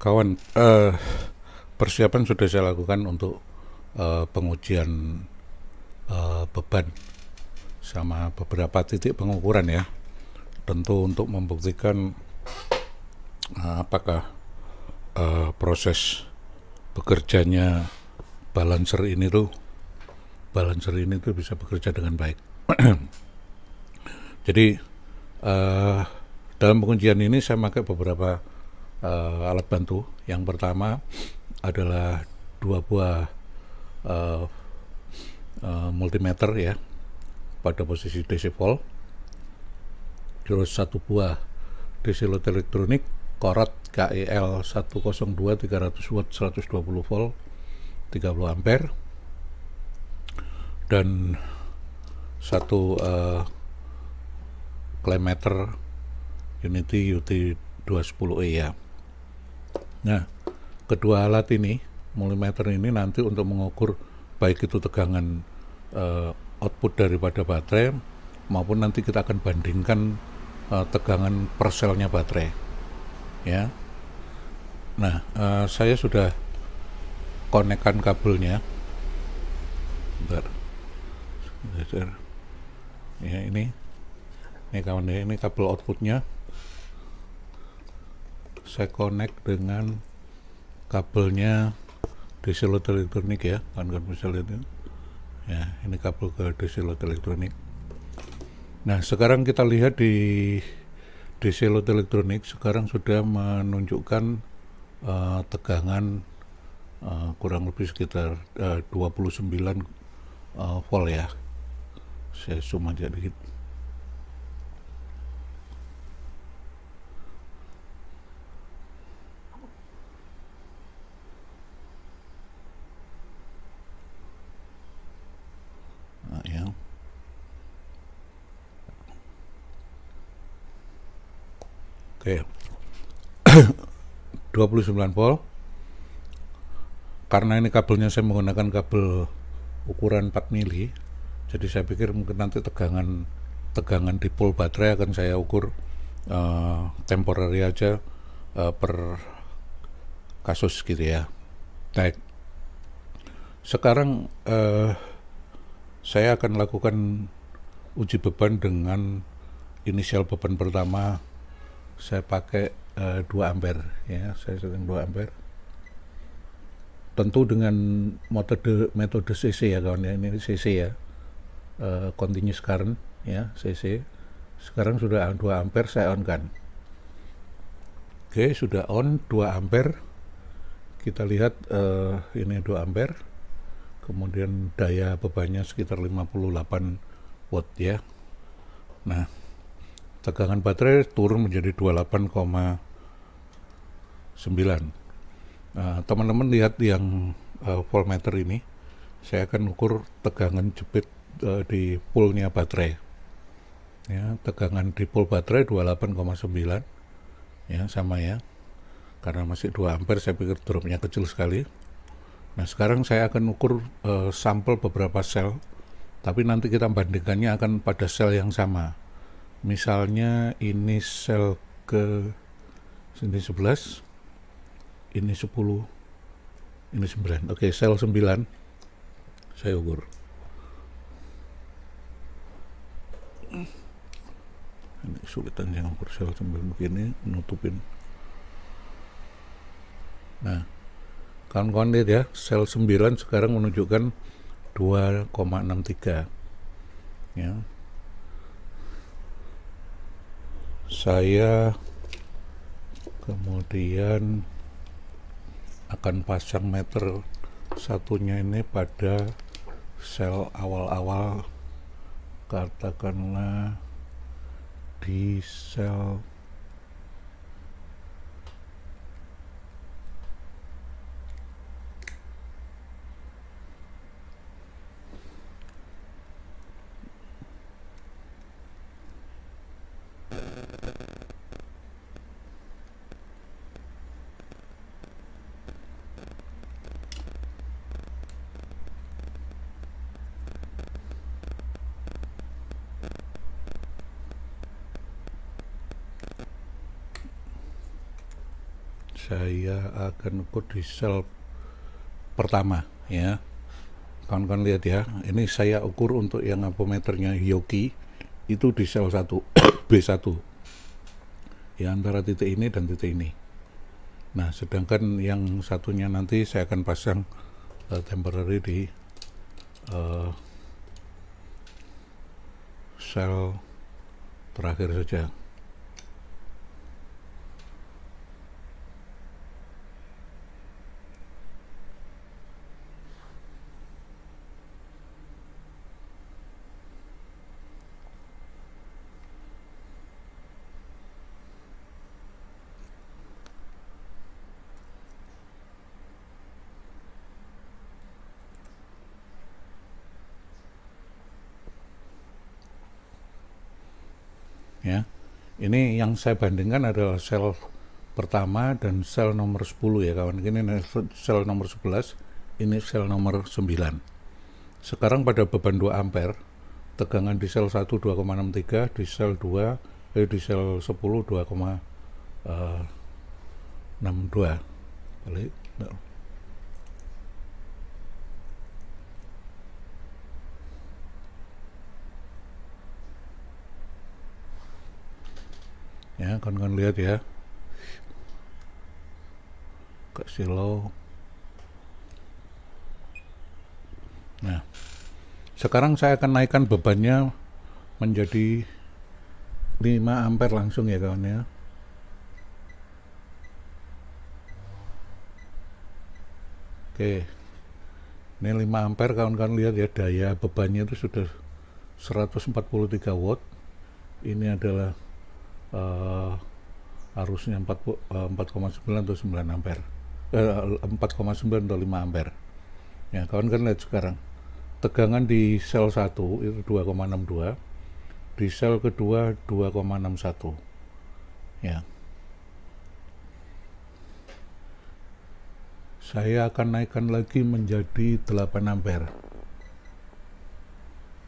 Kawan, persiapan sudah saya lakukan untuk pengujian beban sama beberapa titik pengukuran ya. Tentu untuk membuktikan apakah proses bekerjanya balancer ini tuh bisa bekerja dengan baik. Jadi dalam pengujian ini saya pakai beberapa alat bantu. Yang pertama adalah dua buah multimeter ya pada posisi DC volt, terus satu buah DC load elektronik Corot KEL 102 300 watt 120 volt 30 ampere, dan satu klemeter Unity UT210E ya. Nah, kedua alat ini, multimeter ini nanti untuk mengukur baik itu tegangan output daripada baterai maupun nanti kita akan bandingkan tegangan per selnya baterai ya. Nah, saya sudah konekkan kabelnya. Bentar. Ya, ini kawan ya, ini kabel outputnya saya connect dengan kabelnya DC load elektronik ya, kan bisa lihat ya, ini kabel ke DC load elektronik. Nah, sekarang kita lihat di DC load elektronik sekarang sudah menunjukkan tegangan kurang lebih sekitar 29 volt ya. Saya zoom aja dikit. Nah, ya. Oke. 29 volt. Karena ini kabelnya saya menggunakan kabel ukuran 4 mili, jadi saya pikir mungkin nanti tegangan di pol baterai akan saya ukur temporary aja per kasus gitu ya. Baik, sekarang saya akan lakukan uji beban dengan inisial beban pertama. Saya pakai 2 ampere ya, saya setting 2 ampere. Tentu dengan metode CC ya kawan ya, ini CC ya, continuous current ya, CC. Sekarang sudah 2 ampere saya on kan. Oke, sudah on 2 ampere. Kita lihat ini 2 ampere. Kemudian daya bebannya sekitar 58 watt ya. Nah, tegangan baterai turun menjadi 28,9. Teman-teman lihat yang voltmeter ini, saya akan ukur tegangan jepit di poolnya baterai ya. Tegangan di pool baterai 28,9 ya, sama ya, karena masih 2 ampere saya pikir dropnya kecil sekali. Nah, sekarang saya akan ukur sampel beberapa sel, tapi nanti kita bandingkannya akan pada sel yang sama. Misalnya ini sel ke sini 11, ini 10, ini 9. Oke, sel 9 saya ukur. Ini kesulitan yang ukur sel 9 begini, nutupin. Nah, kawan-kawan lihat ya, sel 9 sekarang menunjukkan 2,63 ya. Saya kemudian akan pasang meter satunya ini pada sel awal-awal, katakanlah di sel saya akan ukur di sel pertama ya. Kawan-kawan lihat ya, ini saya ukur untuk yang ampometernya Hioki itu di sel 1 B1 ya, antara titik ini dan titik ini. Nah, sedangkan yang satunya nanti saya akan pasang temporary di sel terakhir saja. Ya, ini yang saya bandingkan adalah sel pertama dan sel nomor 10 ya kawan. Ini sel nomor 11, ini sel nomor 9. Sekarang pada beban 2 ampere, tegangan di sel 1 2,63, di sel 2 di sel 10 2,62. Balik. Ya, kawan-kawan lihat ya, kasih low. Nah, sekarang saya akan naikkan bebannya menjadi 5 ampere langsung ya kawan ya. Oke, ini 5 ampere kawan-kawan lihat ya, daya bebannya itu sudah 143 watt. Ini adalah arusnya 4,9 atau 9 ampere, 4,9 atau 5 ampere ya kawan kan. Lihat sekarang tegangan di sel 1 itu 2,62, di sel kedua 2,61 ya. Saya akan naikkan lagi menjadi 8 ampere.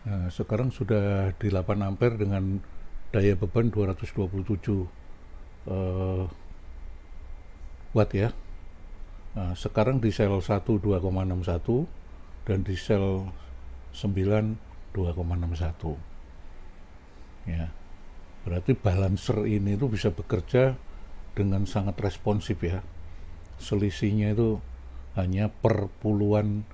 Nah, sekarang sudah di 8 ampere dengan daya beban 227 watt ya. Nah, sekarang di sel 1 2,61 dan di sel 9 2,61 ya. Berarti balancer ini tuh bisa bekerja dengan sangat responsif ya. Selisihnya itu hanya per puluhan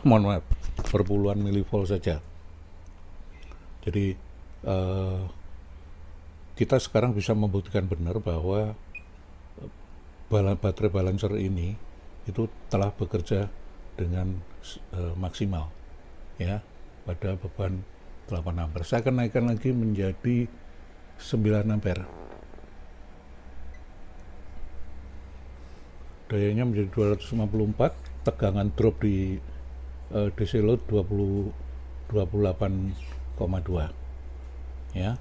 mohon maaf, per puluhan milivolt saja. Jadi kita sekarang bisa membuktikan benar bahwa baterai balancer ini itu telah bekerja dengan maksimal ya pada beban 8 ampere. Saya akan naikkan lagi menjadi 9 ampere. Dayanya menjadi 254, tegangan drop di DC load 28,2 ya.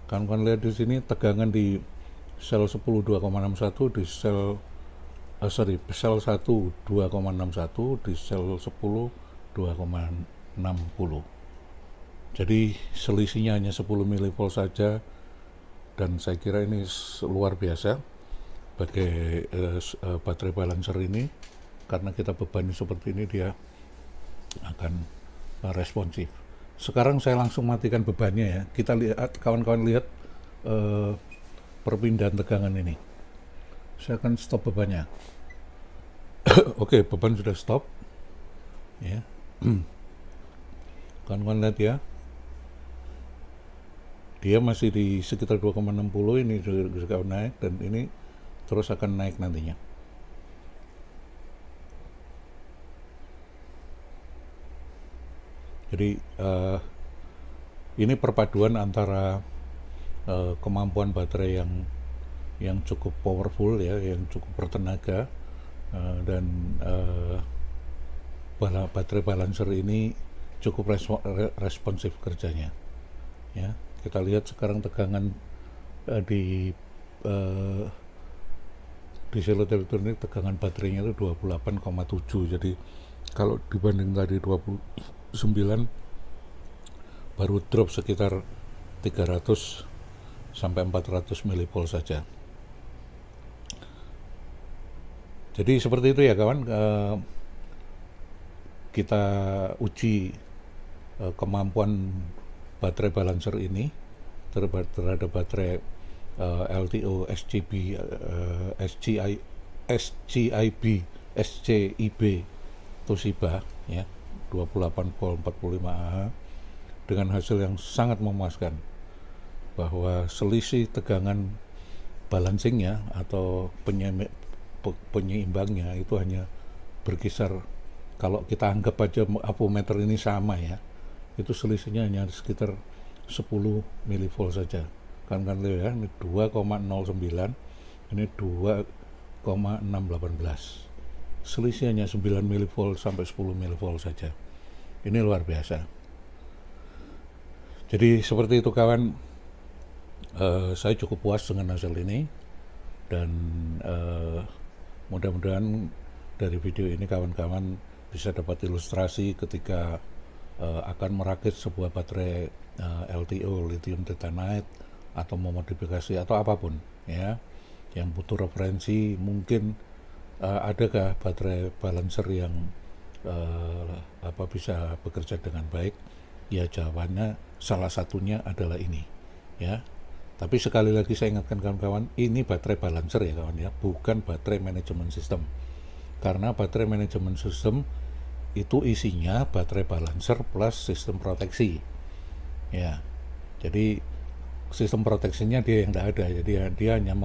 Kawan-kawan lihat di sini tegangan di sel 10 2,61, di sel sel 1 2,61, di sel 10 2,60. Jadi selisihnya hanya 10 milivolt saja, dan saya kira ini luar biasa bagi baterai balancer ini, karena kita bebani seperti ini dia akan responsif. Sekarang saya langsung matikan bebannya ya. Kita lihat, kawan-kawan lihat perpindahan tegangan ini. Saya akan stop bebannya. Oke, beban sudah stop ya. Kawan-kawan lihat ya, dia masih di sekitar 2,60, ini juga naik, dan ini terus akan naik nantinya. Jadi ini perpaduan antara kemampuan baterai yang cukup powerful ya, yang cukup bertenaga, dan baterai balancer ini cukup responsif kerjanya ya. Kita lihat sekarang tegangan di sel elektronik, tegangan baterainya itu 28,7. Jadi kalau dibanding tadi 29, baru drop sekitar 300 sampai 400 milivolt saja Jadi seperti itu ya kawan, kita uji kemampuan baterai balancer ini terhadap baterai LTO SGB, SGIB, SCIB Toshiba ya, 28 volt 45 Ah dengan hasil yang sangat memuaskan, bahwa selisih tegangan balancingnya atau penyeimbangnya itu hanya berkisar, kalau kita anggap aja ampermeter ini sama ya, itu selisihnya hanya sekitar 10 milivolt saja. Kan ya, ini 2,09, ini 2,618. Selisih hanya 9 milivolt sampai 10 milivolt saja. Ini luar biasa. Jadi seperti itu kawan, saya cukup puas dengan hasil ini, dan mudah-mudahan dari video ini kawan-kawan bisa dapat ilustrasi ketika akan merakit sebuah baterai LTO, lithium titanate, atau memodifikasi atau apapun ya, yang butuh referensi. Mungkin adakah baterai balancer yang bisa bekerja dengan baik? Ya, jawabannya salah satunya adalah ini ya. Tapi sekali lagi saya ingatkan kawan-kawan, ini baterai balancer ya kawan ya, bukan baterai manajemen sistem. Karena baterai manajemen sistem itu isinya baterai balancer plus sistem proteksi ya. Jadi sistem proteksinya dia yang tidak ada, jadi dia hanya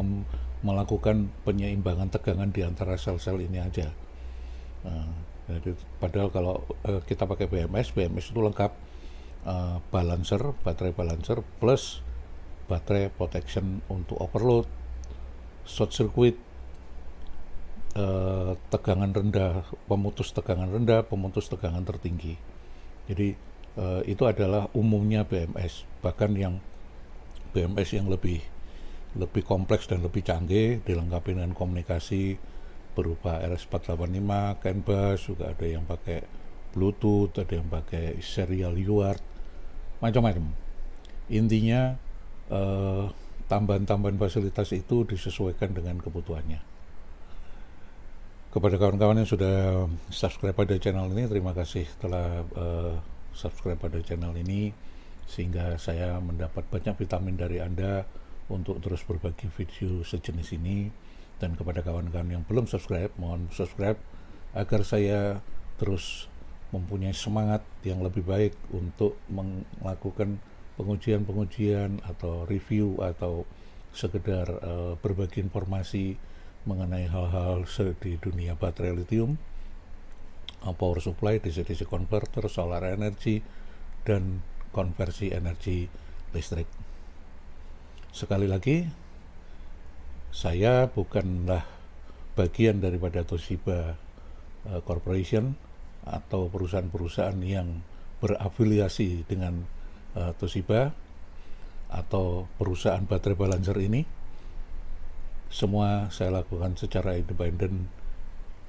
melakukan penyeimbangan tegangan di antara sel-sel ini aja. Jadi padahal kalau kita pakai BMS itu lengkap, balancer, baterai balancer plus baterai protection untuk overload, short circuit, tegangan rendah, pemutus tegangan rendah, pemutus tegangan tertinggi. Jadi itu adalah umumnya BMS. Bahkan yang BMS yang lebih kompleks dan lebih canggih dilengkapi dengan komunikasi berupa RS485, CAN bus, juga ada yang pakai Bluetooth, ada yang pakai serial UART, macam-macam. Intinya tambahan-tambahan fasilitas itu disesuaikan dengan kebutuhannya. Kepada kawan-kawan yang sudah subscribe pada channel ini, terima kasih telah subscribe pada channel ini, sehingga saya mendapat banyak vitamin dari Anda untuk terus berbagi video sejenis ini. Dan kepada kawan-kawan yang belum subscribe, mohon subscribe agar saya terus mempunyai semangat yang lebih baik untuk melakukan pengujian atau review atau sekedar berbagi informasi mengenai hal-hal di dunia baterai lithium, power supply, DC-DC converter, solar energy, dan konversi energi listrik. Sekali lagi, saya bukanlah bagian daripada Toshiba Corporation atau perusahaan-perusahaan yang berafiliasi dengan Toshiba atau perusahaan baterai balancer ini. Semua saya lakukan secara independen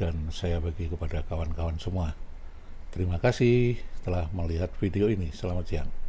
dan saya bagi kepada kawan-kawan semua. Terima kasih telah melihat video ini. Selamat siang.